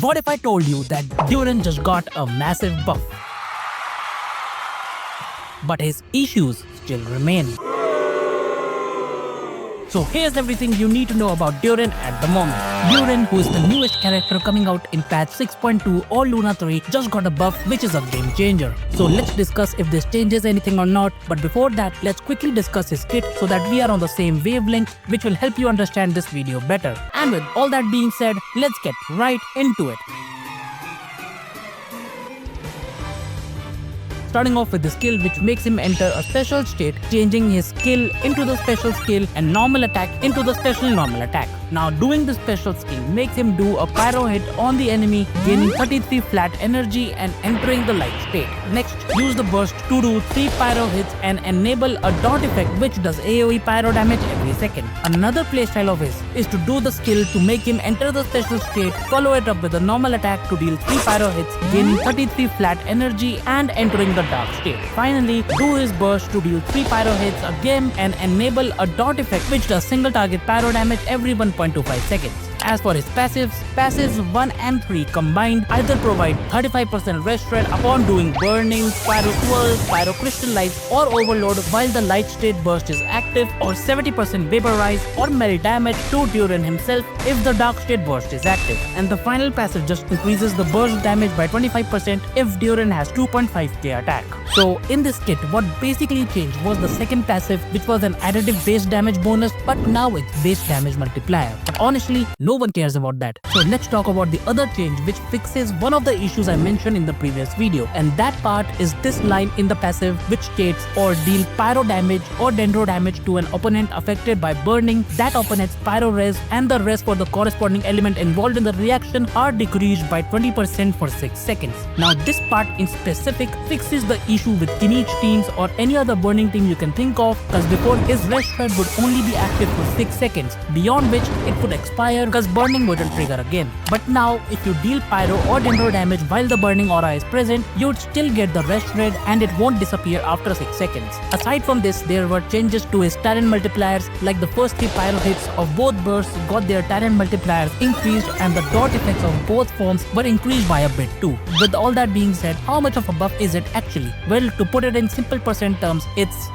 What if I told you that Duran just got a massive buff, but his issues still remain? So here's everything you need to know about Duran at the moment. Duran, who is the newest character coming out in patch 6.2 or Luna 3, just got a buff which is a game changer. So let's discuss if this changes anything or not, but before that let's quickly discuss his kit so that we are on the same wavelength, which will help you understand this video better. And with all that being said, let's get right into it. Starting off with the skill which makes him enter a special state, changing his skill into the special skill and normal attack into the special normal attack. Now doing the special skill makes him do a pyro hit on the enemy, gaining 33 flat energy and entering the light state. Next, use the burst to do 3 pyro hits and enable a dot effect which does AoE pyro damage every second. Another playstyle of his is to do the skill to make him enter the special state, follow it up with a normal attack to deal 3 pyro hits, gaining 33 flat energy and entering the dark state. Finally, do his burst to deal 3 pyro hits again and enable a dot effect which does single target pyro damage every 1.25 seconds. As for his passives 1 and 3 combined either provide 35% rest rate upon doing burning, pyro swirls, pyro crystallize or overload while the light state burst is active, or 70% vaporize or melt damage to Duran himself if the dark state burst is active. And the final passive just increases the burst damage by 25% if Duran has 2.5k attack. So in this kit, what basically changed was the second passive, which was an additive base damage bonus, but now it's base damage multiplier. But honestly, no one cares about that. So let's talk about the other change which fixes one of the issues I mentioned in the previous video, and that part is this line in the passive which states, or deal pyro damage or dendro damage to an opponent affected by burning. That opponent's pyro res and the res for the corresponding element involved in the reaction are decreased by 20% for 6 seconds. Now this part in specific fixes the issue with Kinich teams or any other burning team you can think of, because before his res shred would only be active for 6 seconds, beyond which it would expire because burning wouldn't trigger again. But now if you deal pyro or dendro damage while the burning aura is present, you'd still get the res shred and it won't disappear after 6 seconds. Aside from this, there were changes to his talent multipliers, like the first 3 pyro hits of both bursts got their talent multipliers increased and the dot effects of both forms were increased by a bit too. With all that being said, how much of a buff is it actually? Well, to put it in simple percent terms, it's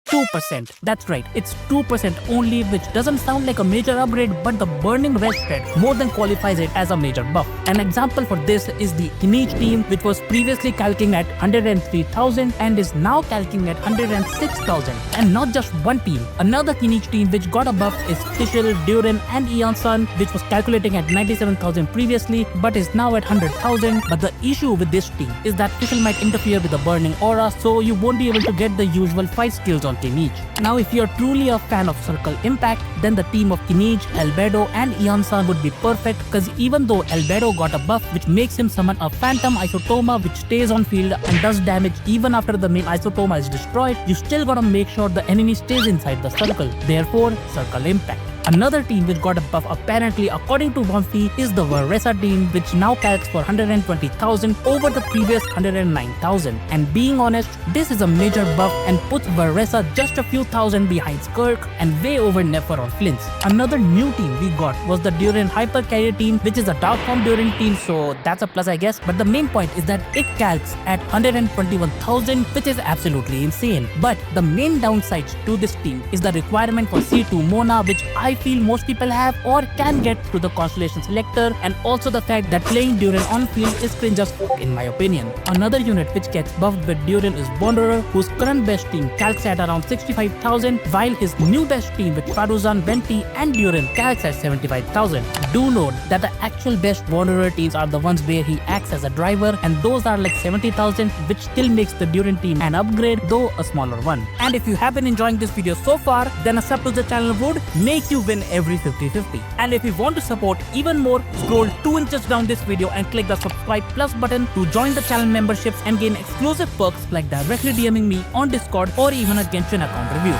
2%. That's right, it's 2% only, which doesn't sound like a major upgrade, but the burning res shred more than qualifies it as a major buff. An example for this is the Kinich team, which was previously calcing at 103,000 and is now calcing at 106,000. And not just one team. Another Kinich team which got a buff is Fischl, Duran and Aeon Sun, which was calculating at 97,000 previously but is now at 100,000. But the issue with this team is that Fischl might interfere with the burning aura, so you won't be able to get the usual 5 skills on Kinich. Now if you're truly a fan of Circle Impact, then the team of Kinich, Albedo and Aeon Sun would be perfect, because even though Albedo got a buff which makes him summon a Phantom Isotoma which stays on field and does damage even after the main Isotoma is destroyed, you still gotta make sure the enemy stays inside the circle. Therefore, Circle Impact. Another team which got a buff apparently according to Wamfi is the Veresa team, which now calcs for 120,000 over the previous 109,000. And being honest, this is a major buff and puts Veresa just a few thousand behind Skirk and way over Nefer or Flints. Another new team we got was the Duran Hyper Carrier team, which is a Dark Form Duran team, so that's a plus I guess. But the main point is that it calcs at 121,000, which is absolutely insane. But the main downside to this team is the requirement for C2 Mona, which I feel most people have or can get through the Constellation Selector, and also the fact that playing Duran on field is cringe as fuck in my opinion. Another unit which gets buffed with Duran is Wanderer, whose current best team calcs at around 65,000, while his new best team with Faruzan, Venti and Duran calcs at 75,000. Do note that the actual best Wanderer teams are the ones where he acts as a driver, and those are like 70,000, which still makes the Duran team an upgrade, though a smaller one. And if you have been enjoying this video so far, then a sub to the channel would make you win every 50-50. And if you want to support even more, scroll 2 inches down this video and click the subscribe plus button to join the channel memberships and gain exclusive perks like directly DMing me on Discord or even a Genshin account review.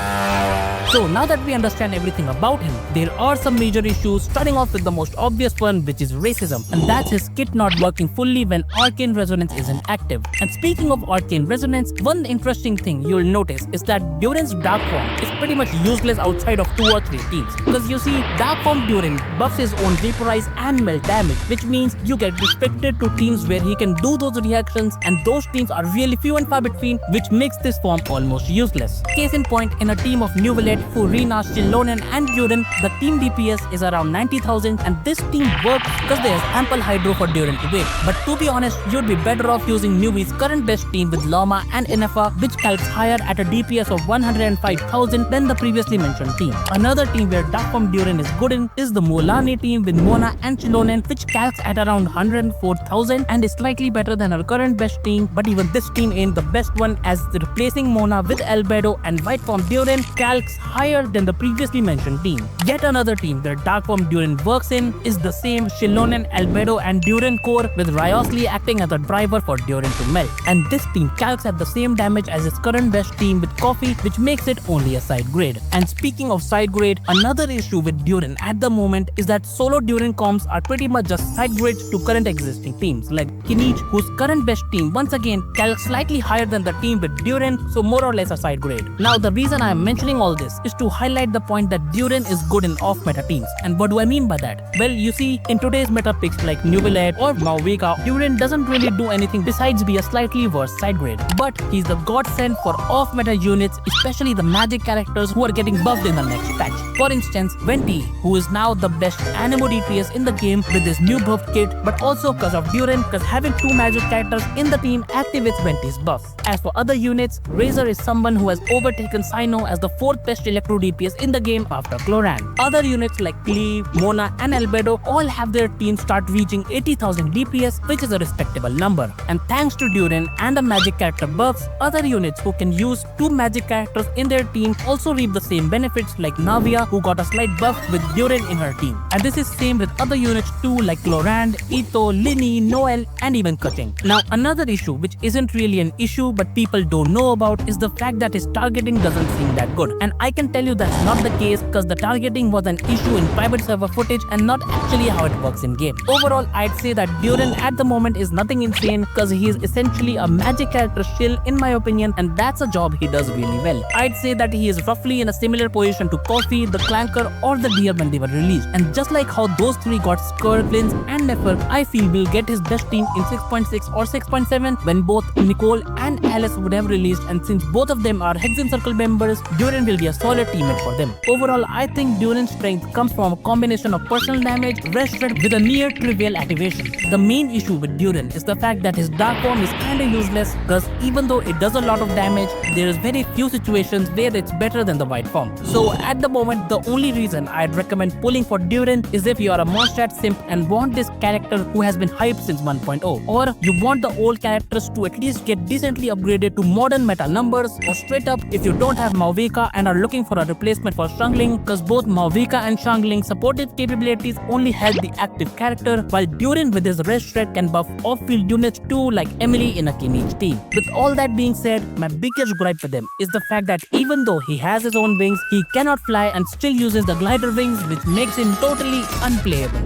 So now that we understand everything about him, there are some major issues, starting off with the most obvious one, which is racism, and that's his kit not working fully when Arcane Resonance isn't active. And speaking of Arcane Resonance, one interesting thing you'll notice is that Durin's Dark Form is pretty much useless outside of 2 or 3 teams. Because you see, Dark Form Durin buffs his own Vaporize and Melt damage, which means you get restricted to teams where he can do those reactions, and those teams are really few and far between, which makes this form almost useless. Case in point, in a team of Neuvillette, Furina, Chilonen and Durin, the team DPS is around 90,000, and this team works because there's ample Hydro for Durin to wait. But to be honest, you'd be better off using Newbie's current best team with Loma and Ineffa, which calcs higher at a DPS of 105,000 than the previously mentioned team. Another team where Dark Form Durin is good in is the Mualani team with Mona and Chilonen, which calcs at around 104,000 and is slightly better than our current best team, but even this team ain't the best one, as the replacing Mona with Albedo and White Form Durin calcs higher than the previously mentioned team. Yet another team where Dark Form Durin works in is the same Chilonen, Albedo and Durin core, with Ryosley acting as a driver for Durin to melt. And this team calcs at the same damage as its current best team with Coffee, which makes it only a side grade. And speaking of side grade, another issue with Durin at the moment is that solo Durin comps are pretty much just side grades to current existing teams, like Kinich, whose current best team once again calcs slightly higher than the team with Durin, so more or less a side grade. Now the reason I am mentioning all this is to highlight the point that Durin is good in off-meta teams. And what do I mean by that? Well, you see, in today's meta picks like Neuvillette or Mauvika, Durin doesn't really do anything besides be a slightly worse side grade. But he's the godsend for off-meta units, especially the magic characters who are getting buffed in the next patch. For instance, Venti, who is now the best Anemo DPS in the game with his new buff kit, but also because of Durin, because having 2 magic characters in the team activates Venti's buff. As for other units, Razor is someone who has overtaken Cyno as the 4th best Electro DPS in the game after Cloran. Other units like Cleave, Mona and Albedo all have their teams start reaching 80,000 DPS, which is a respectable number. And thanks to Durin and the magic character buffs, other units who can use 2 magic characters in their team also reap the same benefits, like Navia, who got a slight buff with Durin in her team. And this is same with other units too, like Clorand, Ito, Lini, Noel and even Kuching. Now another issue which isn't really an issue but people don't know about is the fact that his targeting doesn't seem that good. And I can tell you that's not the case, because the targeting was an issue in private server footage and not actually how it works in game. Overall, I'd say that Durin at the moment is nothing insane, because he is essentially a magic character shill in my opinion, and that's a job he does really well. I'd say that he is roughly in a similar position to Coffee, the Clanker or the Deer when they were released. And just like how those 3 got Skur, Blins and Nefer, I feel we'll get his best team in 6.6 or 6.7 when both Nicole and Alice would have released, and since both of them are Hexen Circle members, Durin will be a solid teammate for them. Overall, I think Durin's strength comes from a combination of personal damage, rest rate with a near trivial activation. The main issue with Durin is the fact that his Dark Form is kinda useless, because even though it does a lot of damage, there is very few situations where it's better than the White Form. So at the moment, the only reason I'd recommend pulling for Durin is if you are a Mondstadt simp and want this character who has been hyped since 1.0, or you want the old characters to at least get decently upgraded to modern meta numbers, or straight up if you don't have Mauvika and are looking for a replacement for Xiangling, because both Mauvika and Xiangling supportive capabilities only has the active character, while Durin with his rest rate can buff off-field units too, like Emily in a Kinich team. With all that being said, my biggest gripe with him is the fact that even though he has his own wings, he cannot fly and still uses the glider wings, which makes him totally unplayable.